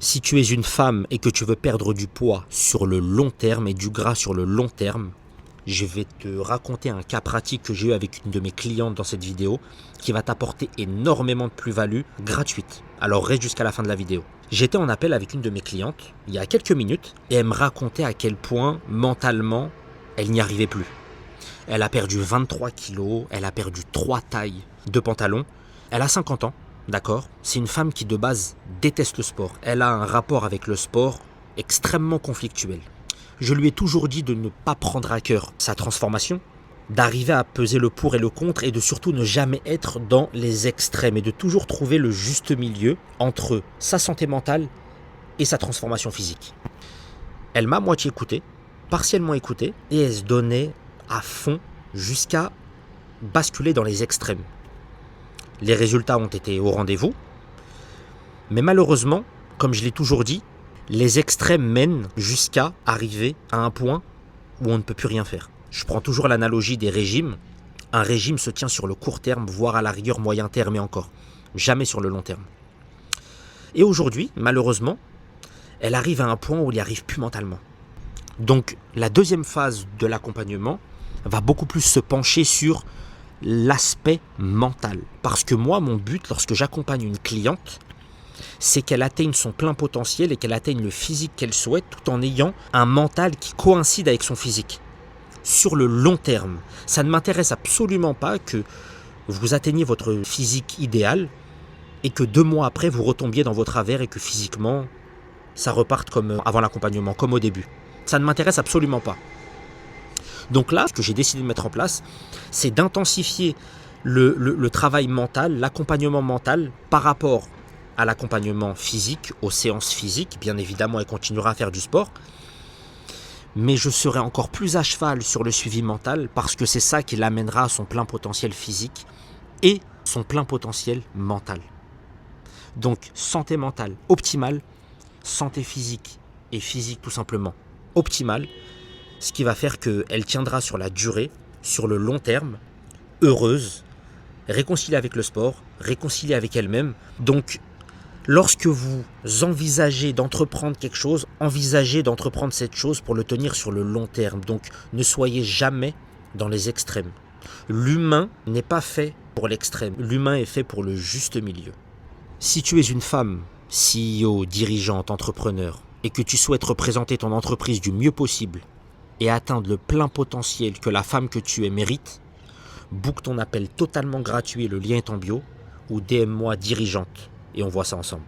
Si tu es une femme et que tu veux perdre du poids sur le long terme et du gras sur le long terme, je vais te raconter un cas pratique que j'ai eu avec une de mes clientes dans cette vidéo qui va t'apporter énormément de plus-value gratuite. Alors reste jusqu'à la fin de la vidéo. J'étais en appel avec une de mes clientes il y a quelques minutes et elle me racontait à quel point mentalement elle n'y arrivait plus. Elle a perdu 23 kilos, elle a perdu 3 tailles de pantalon, elle a 50 ans. D'accord, c'est une femme qui de base déteste le sport. Elle a un rapport avec le sport extrêmement conflictuel. Je lui ai toujours dit de ne pas prendre à cœur sa transformation, d'arriver à peser le pour et le contre et de surtout ne jamais être dans les extrêmes et de toujours trouver le juste milieu entre sa santé mentale et sa transformation physique. Elle m'a moitié écouté, partiellement écouté et elle se donnait à fond jusqu'à basculer dans les extrêmes. Les résultats ont été au rendez-vous, mais malheureusement, comme je l'ai toujours dit, les extrêmes mènent jusqu'à arriver à un point où on ne peut plus rien faire. Je prends toujours l'analogie des régimes. Un régime se tient sur le court terme, voire à la rigueur moyen terme et encore, jamais sur le long terme. Et aujourd'hui, malheureusement, elle arrive à un point où elle n'y arrive plus mentalement. Donc la deuxième phase de l'accompagnement va beaucoup plus se pencher sur l'aspect mental. Parce que moi, mon but, lorsque j'accompagne une cliente, c'est qu'elle atteigne son plein potentiel et qu'elle atteigne le physique qu'elle souhaite tout en ayant un mental qui coïncide avec son physique. Sur le long terme, ça ne m'intéresse absolument pas que vous atteigniez votre physique idéal et que 2 mois après, vous retombiez dans vos travers et que physiquement, ça reparte comme avant l'accompagnement, comme au début. Ça ne m'intéresse absolument pas. Donc là, ce que j'ai décidé de mettre en place, c'est d'intensifier le travail mental, l'accompagnement mental par rapport à l'accompagnement physique, aux séances physiques. Bien évidemment, elle continuera à faire du sport. Mais je serai encore plus à cheval sur le suivi mental parce que c'est ça qui l'amènera à son plein potentiel physique et son plein potentiel mental. Donc, santé mentale optimale, santé physique et physique tout simplement optimale, ce qui va faire qu'elle tiendra sur la durée, sur le long terme, heureuse, réconciliée avec le sport, réconciliée avec elle-même. Donc, lorsque vous envisagez d'entreprendre quelque chose, envisagez d'entreprendre cette chose pour le tenir sur le long terme. Donc, ne soyez jamais dans les extrêmes. L'humain n'est pas fait pour l'extrême. L'humain est fait pour le juste milieu. Si tu es une femme, CEO, dirigeante, entrepreneur, et que tu souhaites représenter ton entreprise du mieux possible et atteindre le plein potentiel que la femme que tu es mérite, book ton appel totalement gratuit, le lien est en bio, ou DM-moi dirigeante, et on voit ça ensemble.